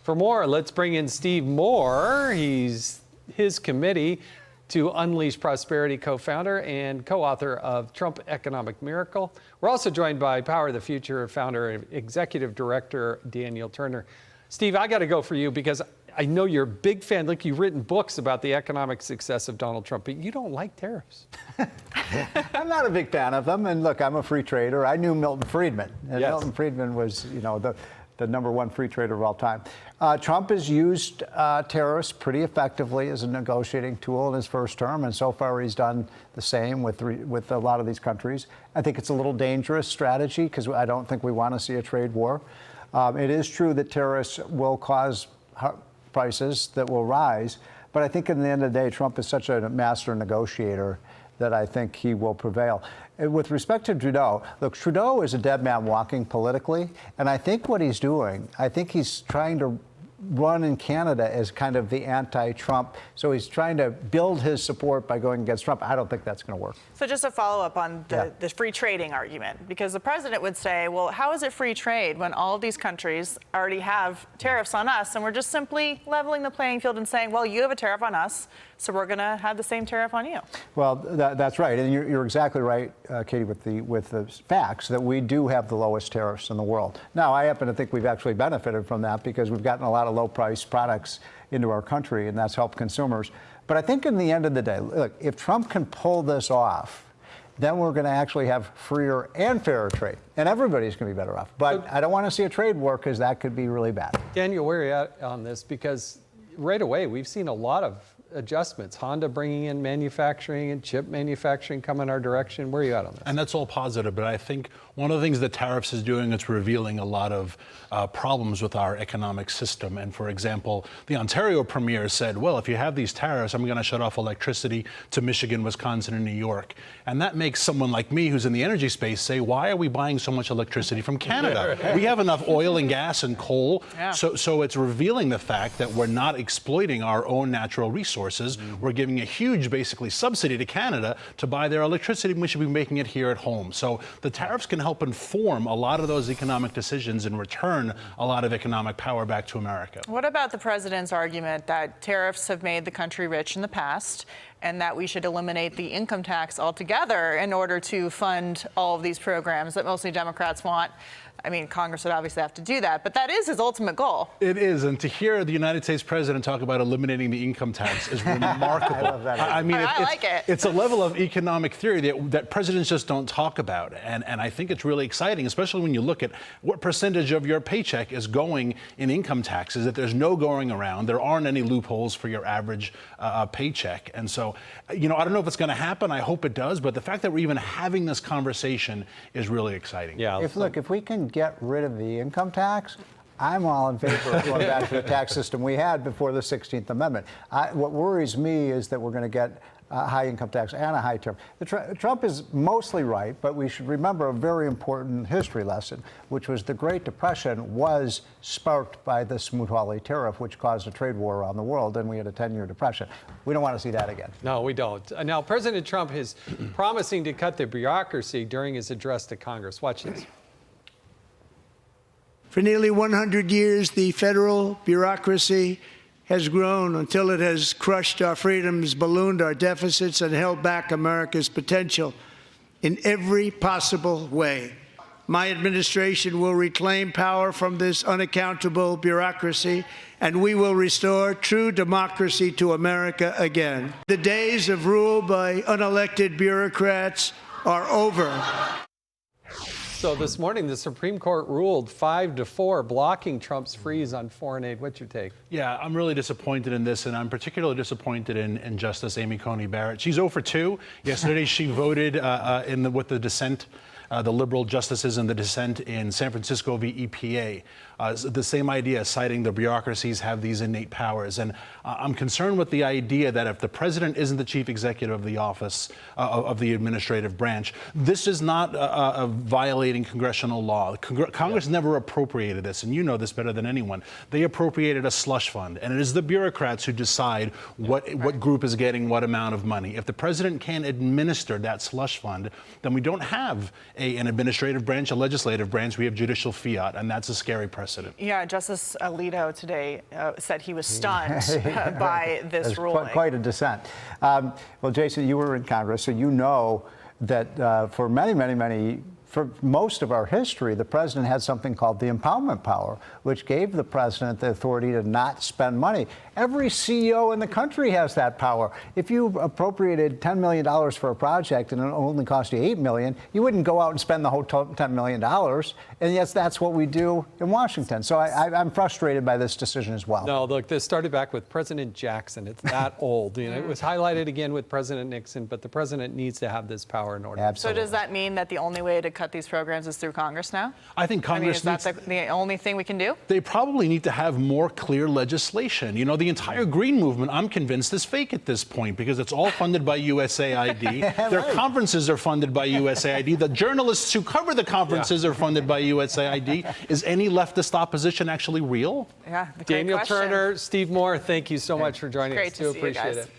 For more, let's bring in Steve Moore. He's his committee to Unleash Prosperity co-founder and co-author of Trump Economic Miracle. We're also joined by Power of the Future founder and executive director Daniel Turner. Steve, I got to go for you because I know you're a big fan. Look, you've written books about the economic success of Donald Trump, but you don't like tariffs. I'm not a big fan of them. And look, I'm a free trader. I knew Milton Friedman. And yes. Milton Friedman was, the number one free trader of all time. Trump has used tariffs pretty effectively as a negotiating tool in his first term, and so far he's done the same with a lot of these countries. I think it's a little dangerous strategy because I don't think we want to see a trade war. It is true that tariffs will cause prices that will rise, but I think in the end of the day, Trump is such a master negotiator that I think he will prevail. With respect to Trudeau, look, Trudeau is a dead man walking politically, and I think what he's doing, I think he's trying to run in Canada as kind of the anti-Trump. So he's trying to build his support by going against Trump. I don't think that's going to work. So just a follow-up on the free trading argument, because the president would say, well, how is it free trade when all of these countries already have tariffs on us and we're just simply leveling the playing field and saying, well, you have a tariff on us, so we're going to have the same tariff on you? Well, that's right. And you're exactly right, Katie, with the facts that we do have the lowest tariffs in the world. Now, I happen to think we've actually benefited from that because we've gotten a lot of low-priced products into our country, and that's helped consumers. But I think in the end of the day, look, if Trump can pull this off, then we're going to actually have freer and fairer trade, and everybody's going to be better off. But I don't want to see a trade war because that could be really bad. Daniel, where are you at on this? Because right away, we've seen a lot of adjustments. Honda bringing in manufacturing and chip manufacturing coming our direction. Where are you at on this? And that's all positive, but I think one of the things that tariffs is doing, it's revealing a lot of problems with our economic system. And for example, the Ontario premier said, well, if you have these tariffs, I'm going to shut off electricity to Michigan, Wisconsin, and New York. And that makes someone like me who's in the energy space say, why are we buying so much electricity from Canada? We have enough oil and gas and coal. Yeah. So it's revealing the fact that we're not exploiting our own natural resources. We're giving a huge, basically, subsidy to Canada to buy their electricity, and we should be making it here at home. So the tariffs can help inform a lot of those economic decisions and return a lot of economic power back to America. What about the president's argument that tariffs have made the country rich in the past and that we should eliminate the income tax altogether in order to fund all of these programs that mostly Democrats want? I mean, Congress would obviously have to do that, but that is his ultimate goal. It is, and to hear the United States president talk about eliminating the income tax is remarkable. I love that. I mean, I like it. It's a level of economic theory that presidents just don't talk about, and I think it's really exciting, especially when you look at what percentage of your paycheck is going in income taxes, that there's no going around. There aren't any loopholes for your average paycheck, and so, I don't know if it's going to happen. I hope it does, but the fact that we're even having this conversation is really exciting. Yeah. If we can get rid of the income tax, I'm all in favor of going back to the tax system we had before the 16th Amendment. What worries me is that we're going to get a high income tax and a high tariff. Trump is mostly right, but we should remember a very important history lesson, which was the Great Depression was sparked by the Smoot-Hawley tariff, which caused a trade war around the world, and we had a 10-year depression. We don't want to see that again. No, we don't. Now, President Trump is promising to cut the bureaucracy during his address to Congress. Watch this. For nearly 100 years, the federal bureaucracy has grown until it has crushed our freedoms, ballooned our deficits, and held back America's potential in every possible way. My administration will reclaim power from this unaccountable bureaucracy, and we will restore true democracy to America again. The days of rule by unelected bureaucrats are over. So this morning, the Supreme Court ruled 5-4, blocking Trump's freeze on foreign aid. What's your take? Yeah, I'm really disappointed in this, and I'm particularly disappointed in Justice Amy Coney Barrett. She's 0 for 2. Yesterday, she voted with the dissent, the liberal justices in the dissent in San Francisco v. EPA. The same idea, citing the bureaucracies have these innate powers. And I'm concerned with the idea that if the president isn't the chief executive of the office of the administrative branch, this is not violating congressional law. Congress never appropriated this, and you know this better than anyone. They appropriated a slush fund, and it is the bureaucrats who decide what group is getting what amount of money. If the president can't administer that slush fund, then we don't have an administrative branch, a legislative branch. We have judicial fiat, and that's a scary precedent. Yeah, Justice Alito today said he was stunned by this There's ruling. quite a dissent. Well, Jason, you were in Congress, so you know that for for most of our history, the president had something called the impoundment power, which gave the president the authority to not spend money. Every CEO in the country has that power. If you appropriated $10 million for a project and it only cost you $8 million, you wouldn't go out and spend the whole $10 million. And yes, that's what we do in Washington. So I'm frustrated by this decision as well. No, look, this started back with President Jackson. It's that old. You know, it was highlighted again with President Nixon, but the president needs to have this power in order. Absolutely. So does that mean that the only way to cut these programs is through Congress now? I think Congress is that the only thing we can do? They probably need to have more clear legislation. You know, the entire green movement, I'm convinced, is fake at this point because it's all funded by USAID. Their conferences are funded by USAID. The journalists who cover the conferences are funded by USAID. Is any leftist opposition actually real? Yeah, the great Daniel question. Turner, Steve Moore, thank you so much for joining Great us. to see you Appreciate guys. it.